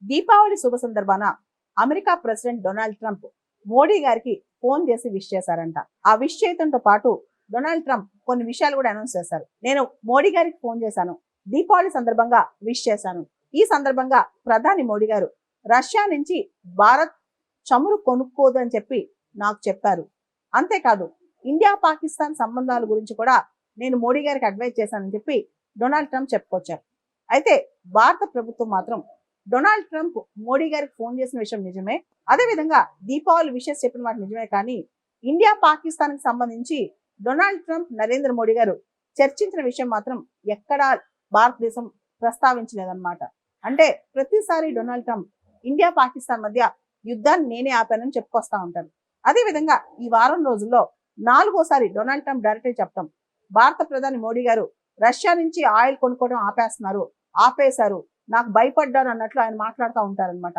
దీపావళి శుభ సందర్భాన America president Donald Trump Modi గారికి ఫోన్ చేసి విష్ చేశారంట. ఆ విష్ చేయడంతో పాటు డొనాల్డ్ ట్రంప్ కొన్ని విషయాలు కూడా అనౌన్స్ చేశారు. నేను మోడీ గారికి ఫోన్ చేశాను, దీపావళి సందర్భంగా విష్ చేశాను. ఈ సందర్భంగా ప్రధాని మోడీ గారు రష్యా నుంచి భారత్ చమురు కొనుక్కోదు అని చెప్పి నాకు చెప్పారు. అంతేకాదు ఇండియా పాకిస్తాన్ సంబంధాల గురించి కూడా నేను మోడీ గారికి అడ్వైజ్ చేశానని చెప్పి డొనాల్డ్ ట్రంప్ చెప్పుకొచ్చారు. అయితే భారత ప్రభుత్వం మాత్రం డొనాల్డ్ ట్రంప్ మోడీ గారికి ఫోన్ చేసిన విషయం నిజమే, అదేవిధంగా దీపావళి విషెస్ చెప్పిన మాట నిజమే, కానీ ఇండియా పాకిస్తాన్ కి సంబంధించి డొనాల్డ్ ట్రంప్ నరేంద్ర మోడీ గారు చర్చించిన విషయం మాత్రం ఎక్కడా భారతదేశం ప్రస్తావించలేదన్నమాట. అంటే ప్రతిసారి డొనాల్డ్ ట్రంప్ ఇండియా పాకిస్తాన్ మధ్య యుద్ధాన్ని నేనే ఆపానని చెప్పుకొస్తా ఉంటారు. అదేవిధంగా ఈ వారం రోజుల్లో 4వసారి డొనాల్డ్ ట్రంప్ డైరెక్ట్గా చెప్పడం, భారత ప్రధాని మోడీ గారు రష్యా నుంచి ఆయిల్ కొనుక్కోవడం ఆపేశారు, నాకు భయపడ్డారు అన్నట్లు ఆయన మాట్లాడుతూ ఉంటారనమాట.